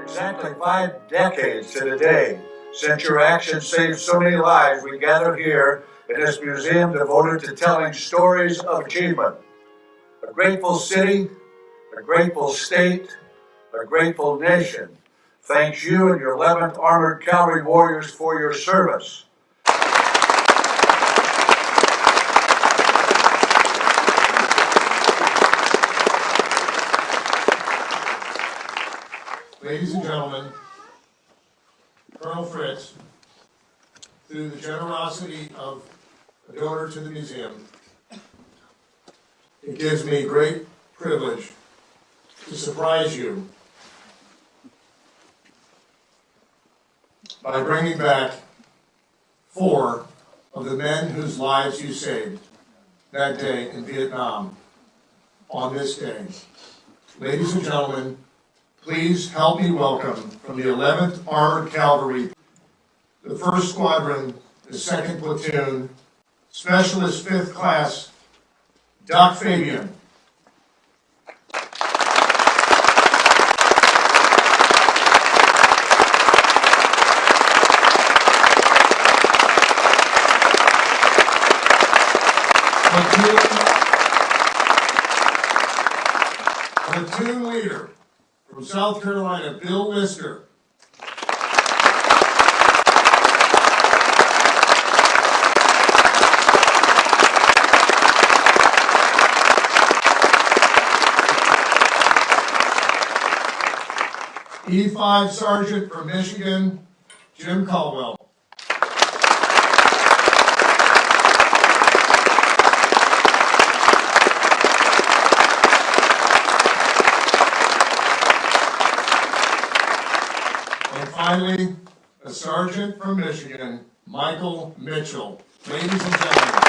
Exactly 5 decades to the day since your actions saved so many lives, we gather here in this museum devoted to telling stories of achievement. A grateful city, a grateful state, a grateful nation thanks you and your 11th Armored Cavalry Warriors for your service. Ladies and gentlemen, Colonel Fritz, through the generosity of a donor to the museum, it gives me great privilege to surprise you by bringing back 4 of the men whose lives you saved that day in Vietnam on this day. Ladies and gentlemen, please help me welcome from the 11th Armored Cavalry, the 1st Squadron, the 2nd Platoon, Specialist 5th Class, Doc Fabian. Platoon leader from South Carolina, Bill Lister. E5 Sergeant from Michigan, Jim Caldwell. And finally, a sergeant from Michigan, Michael Mitchell. Ladies and gentlemen.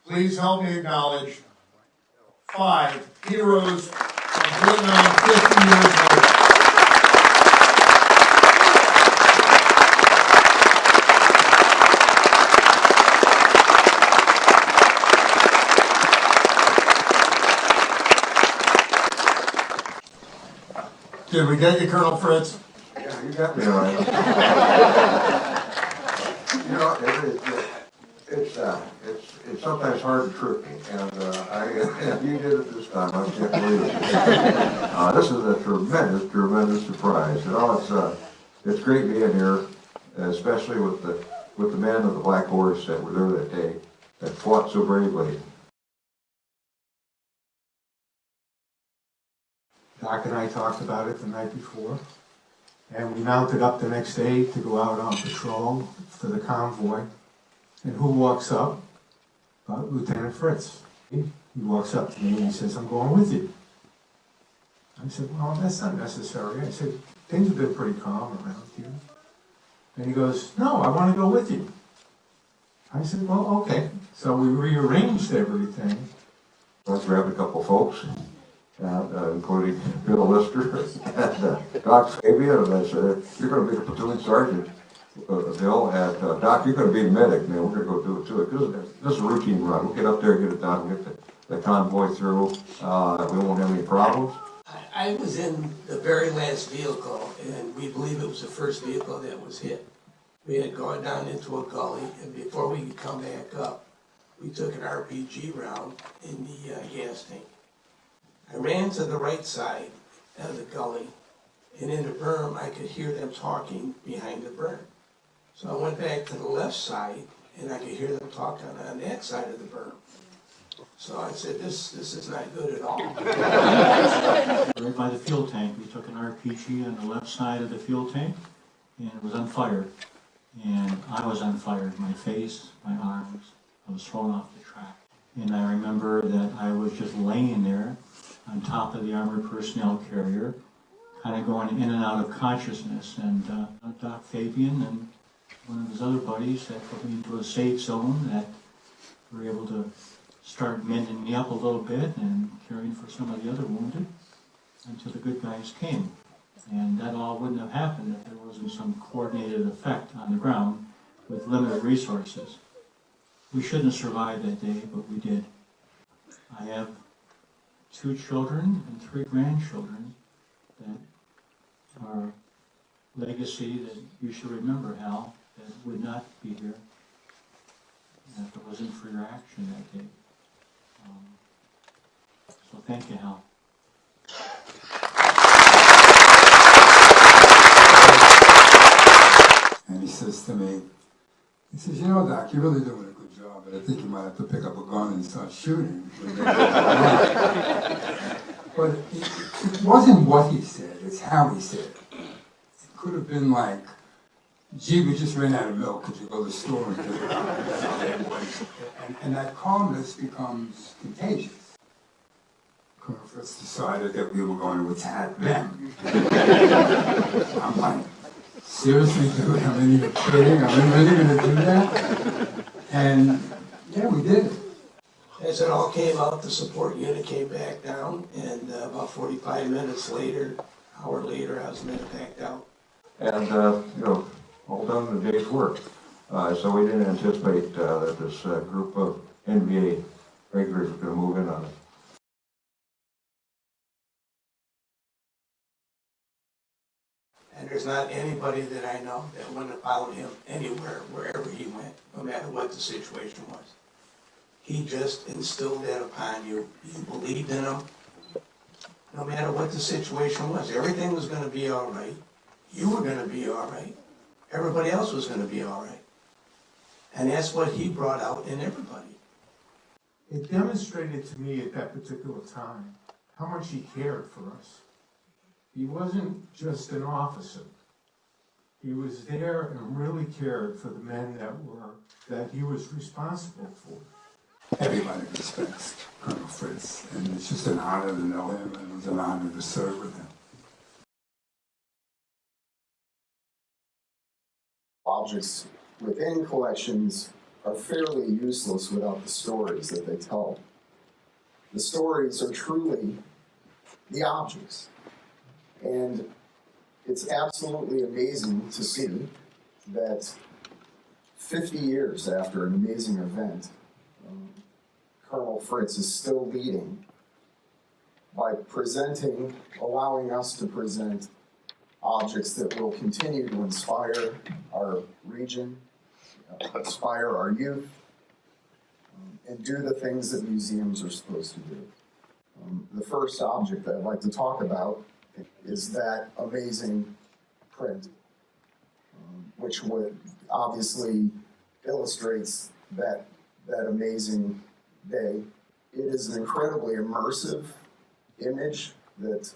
Please help me acknowledge 5 heroes from Vietnam 50 years later. Did we get you, Colonel Fritz? Yeah, you got me all right. You know, it's sometimes hard to trick me, and you did it this time. I can't believe it. This is a tremendous surprise. You know, it's great being here, especially with the men of the Black Horse that were there that day, that fought so bravely. Doc and I talked about it the night before, and we mounted up the next day to go out on patrol for the convoy. And who walks up? Lieutenant Fritz. He walks up to me and he says, "I'm going with you." I said, "Well, that's not necessary." I said, "Things have been pretty calm around here." And he goes, "No, I want to go with you." I said, "Well, okay." So we rearranged everything. I grabbed a couple folks, including Bill Lister and Doc Fabian, and I said, "You're going to be the platoon sergeant, Bill, and Doc, you're going to be the medic, man. We're going to go do it too. This is a routine run. We'll get up there, get it done, we'll get the convoy through. We won't have any problems." I was in the very last vehicle, and we believe it was the first vehicle that was hit. We had gone down into a gully, and before we could come back up, we took an RPG round in the gas tank. I ran to the right side of the gully, And in the berm, I could hear them talking behind the berm. So I went back to the left side, and I could hear them talking on that side of the berm. So I said, this is not good at all. Right by the fuel tank, we took an RPG on the left side of the fuel tank, and it was on fire. And I was on fire, my face, my arms, I was thrown off the track. And I remember that I was just laying there on top of the armored personnel carrier, kind of going in and out of consciousness. And Doc Fabian and one of his other buddies that put me into a safe zone that were able to start mending me up a little bit and caring for some of the other wounded until the good guys came. And that all wouldn't have happened if there wasn't some coordinated effect on the ground with limited resources. We shouldn't have survived that day, but we did. I have 2 children and 3 grandchildren that are legacy that you should remember, Hal, that would not be here if it wasn't for your action that day. So thank you, Hal. And he says to me, he says, you know, Doc, you're really doing a good job, but I think you might have to pick up a gun and start shooting. But it wasn't what he said, it's how he said it. It could have been like, gee, we just ran out of milk, could you go to the store and get it? And that calmness becomes contagious. Colonel Fritz decided that we were going to attack them. I'm like, seriously, dude, I mean, you're kidding? Are we really going to do that? And yeah, we did it. As it all came out, the support unit came back down, and about 45 minutes later, hour later, I was back out. And, you know, all done in a day's work. So we didn't anticipate that this group of NBA regulars was going to move in on it. And there's not anybody that I know that wouldn't have followed him anywhere, wherever he went, no matter what the situation was. He just instilled that upon you. You believed in him, no matter what the situation was. Everything was going to be all right. You were going to be all right. Everybody else was going to be all right. And that's what he brought out in everybody. It demonstrated to me at that particular time how much he cared for us. He wasn't just an officer. He was there and really cared for the men that he was responsible for. Everybody respects Colonel Fritz, and it's just an honor to know him, and it was an honor to serve with him. Objects within collections are fairly useless without the stories that they tell. The stories are truly the objects. And it's absolutely amazing to see that 50 years after an amazing event, Colonel Fritz is still leading by allowing us to present objects that will continue to inspire our region, inspire our youth, and do the things that museums are supposed to do. The first object that I'd like to talk about is that amazing print, which would obviously illustrates that amazing day. It is an incredibly immersive image that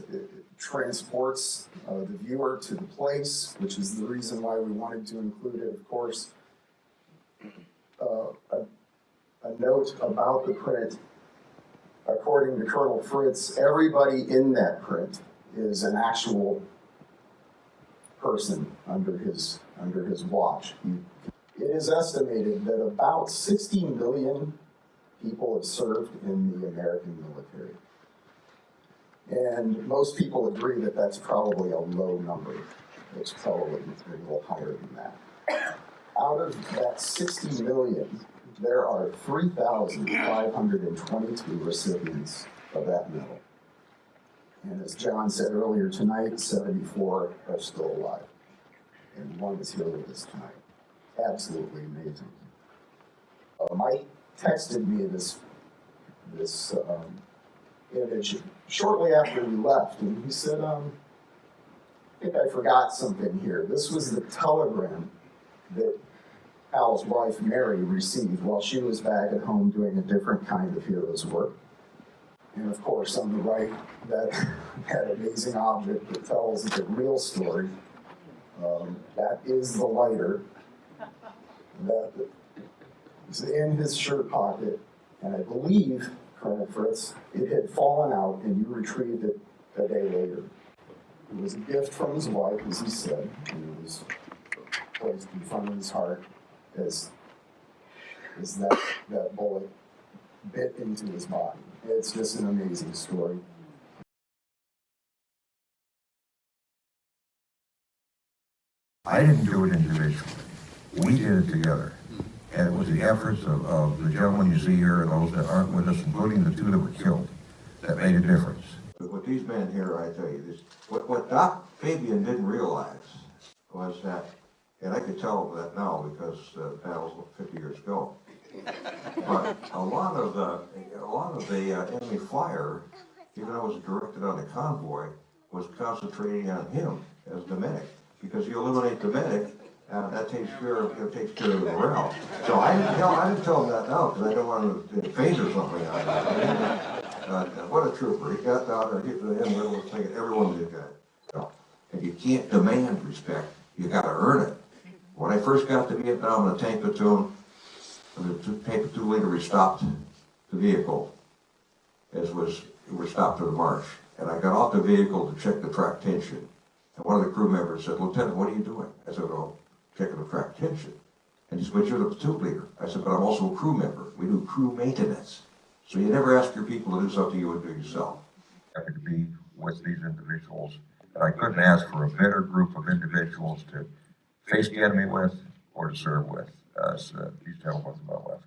transports the viewer to the place, which is the reason why we wanted to include it, of course. A note about the print, according to Colonel Fritz, everybody in that print is an actual person under his watch. It is estimated that about 60 million people have served in the American military. And most people agree that that's probably a low number. It's probably a little higher than that. Out of that 60 million, there are 3,522 recipients of that medal. And as John said earlier tonight, 74 are still alive. And one is here with us tonight. Absolutely amazing. Mike texted me this image shortly after we left, and he said, think I forgot something here. This was the telegram that Al's wife, Mary, received while she was back at home doing a different kind of hero's work. And of course, on the right, that amazing object that tells the real story. That is the lighter that is in his shirt pocket. And I believe, Colonel Fritz, it had fallen out and you retrieved it a day later. It was a gift from his wife, as he said, and it was placed in front of his heart as that bullet bit into his body. It's just an amazing story. I didn't do it individually. We did it together. And it was the efforts of the gentlemen you see here and those that aren't with us, including the two that were killed, that made a difference. But with these men here, I tell you this, what Doc Fabian didn't realize was that, and I could tell that now because the battles 50 years ago, but a lot of the enemy fire, even though it was directed on the convoy, was concentrating on him as the medic. Because you eliminate the medic, that takes care of the morale. So I didn't tell him that now because I don't want him to faint or something. What a trooper! He got down there, hit the end, was thinking everyone did that. So, and you can't demand respect; you got to earn it. When I first got to Vietnam in a tank platoon, the tank platoon leader, we stopped the vehicle as we were stopped for the march, and I got off the vehicle to check the track tension. And one of the crew members said, "Lieutenant, what are you doing?" I said, "Well, checking the track tension." And he said, "But you're the platoon leader." I said, "But I'm also a crew member. We do crew maintenance. So you never ask your people to do something you would do yourself." Happy to be with these individuals, and I couldn't ask for a better group of individuals to face the enemy with or to serve with as these gentlemen to my left.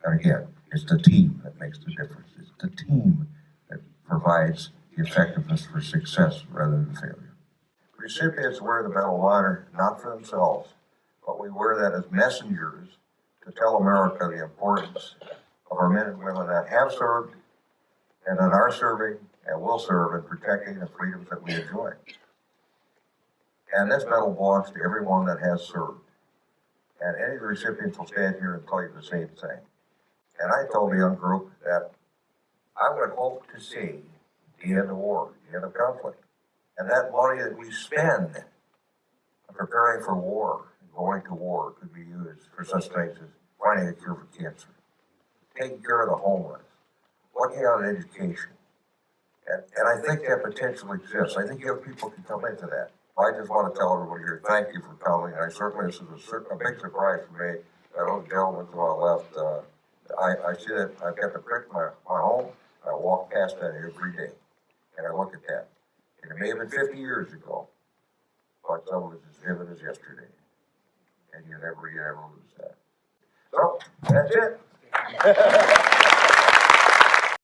And again, it's the team that makes the difference. It's the team that provides the effectiveness for success rather than failure. Recipients wear the Medal of Honor not for themselves, but we wear that as messengers to tell America the importance of our men and women that have served and that are serving and will serve in protecting the freedoms that we enjoy. And this medal belongs to everyone that has served. And any of the recipients will stand here and tell you the same thing. And I told the young group that I would hope to see the end of war, the end of conflict. And that money that we spend preparing for war, going to war, could be used for such things as finding a cure for cancer, taking care of the homeless, working on education. And I think that potential exists. I think young people can come into that. I just want to tell everybody here, thank you for coming. And I certainly, this is a big surprise for me. I know the gentleman to my left, I see that I've got the brick in my home. I walk past that every day. And I look at that. And it may have been 50 years ago, but some of it is as vivid as yesterday. And you never lose that. So, that's it.